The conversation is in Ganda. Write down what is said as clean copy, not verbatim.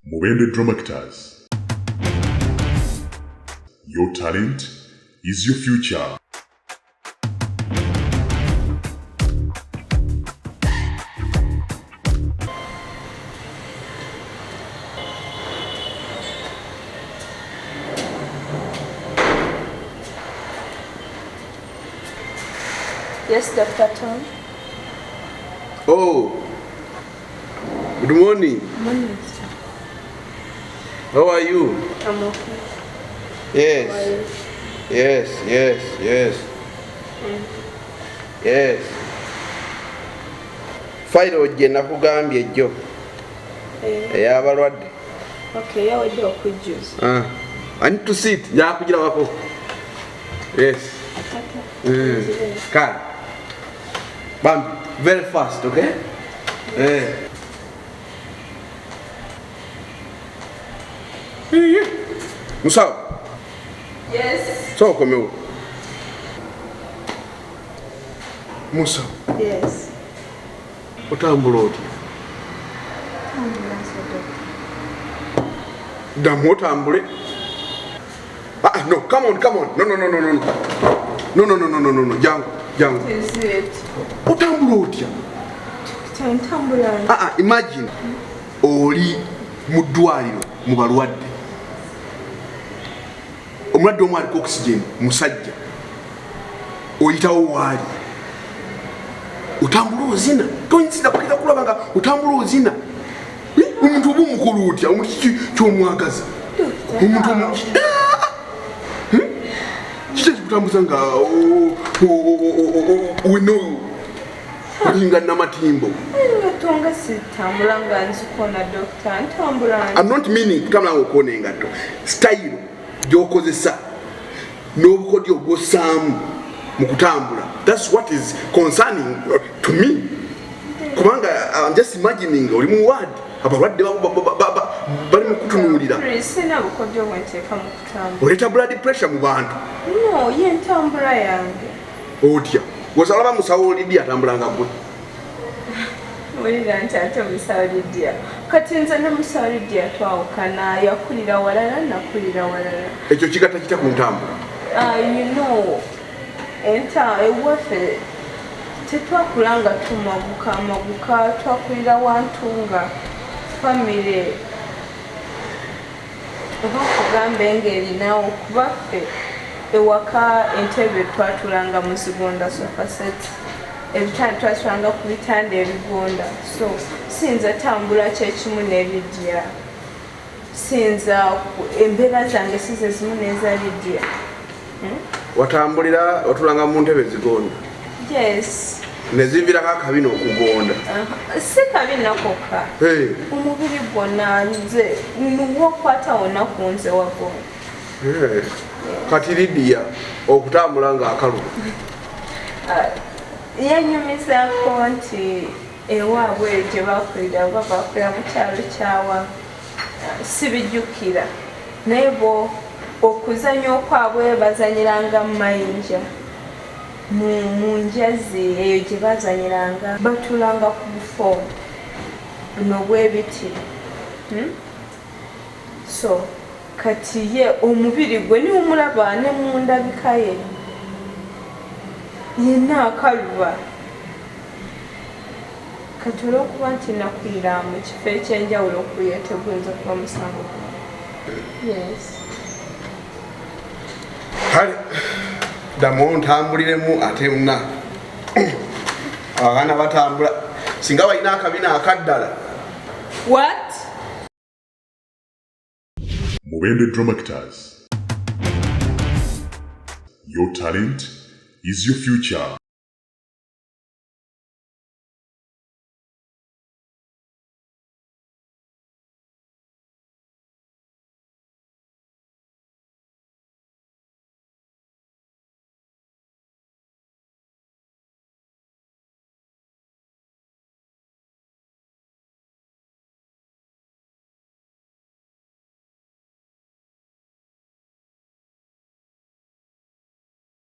Mubende Drama Actors. Your talent is your future. Yes, Dr. Tom. Oh, good morning. Good morning, sir. How are you? I'm okay. Yes. How are you? Yes. Yes. File gye nakugambye jjo. Ey'abalwadde. Okay, yawedde okujjuza. I need to sit. Njakugira wako. Yes. Come. Bambi, very fast, okay? Musawo. Yes. So come Musawo. Yes. Otambula otya? Damu otambule. No, come on. No. Jangu. Is it? Otambula otya? Ntambula. Imagine. Oli mu ddwaliro mu balwadde. Omulwadde omu aliko oxygen, musajja. Oyitawo waali. Otambula ozina. Toyinza kukira kulaba nga otambula ozina. Omuntu oba omukulu otya, omuntu ky'omwagaza. Omuntu omu. Kutambuza nga wino olinga namatimbo. Ngatonga sitambula nga nzikona doctor. Ntambula. I'm not meaning kutambula nga okona engato. Style gy'okozesa n'obukodyo obw'ossaamu mu kutambula. That's what is concerning to me. Kubanga I'm just imagining oli mu ward abalwadde bali mu kutunuulira. Sina bukodyo bwenteeka mu kutambula. Oleeta blood pressure mu bantu. No, ye ntambula yange. Otya gwosalaba musawo Lydia atambulanga gwe. Mulira nti ate musawo Lydia. Kati nze ne musawo Lydia twawukana, yakulira walala nakulira walala. Ekyo kigatta kita ku ntambula. You know, ewaffe tetwakulanga tumaguka twakulira wantu nga famire oba kugamba engeri nawo kubaffe ewaka entebe twatulanga mu zigonda sofa set ebitanda twatulanga ku bitanda ebigonda so sinza tambula kyekimu ne Lydia sinza embeera zange size zimu n'eza Lydia. Watambulira otulanga mu ntebe zigonda. Yes. Nezivirako akabina okugonda. Si kabina kokka. Omubiri gwonna nze nuwokwata wonna ku nze wagonda. Kati Lydia okutambula nga akaluba. Yanyumizaako nti ewaabwe gye bakulira oba bakulira mu kyalo kyawa sibijjukira naye bo okuzanya okwabwe bazanyiranga mu mayinja mu njazi eyo gye bazanyiranga batulanga ku bufo buno bw'ebiti. So kati ye omubiri gwe niwo mulaba ne mu ndabika ye yenna akaluba kati olw'okuba nti nakulira mu kifo ekyenjawulo okuye teguyinza kuba musango. Yes. Kale ddamu ntambuliremu ate nna abaana batambula singa balina akabina akaddala. What? Mubende Drama Actors. Your talent is your future.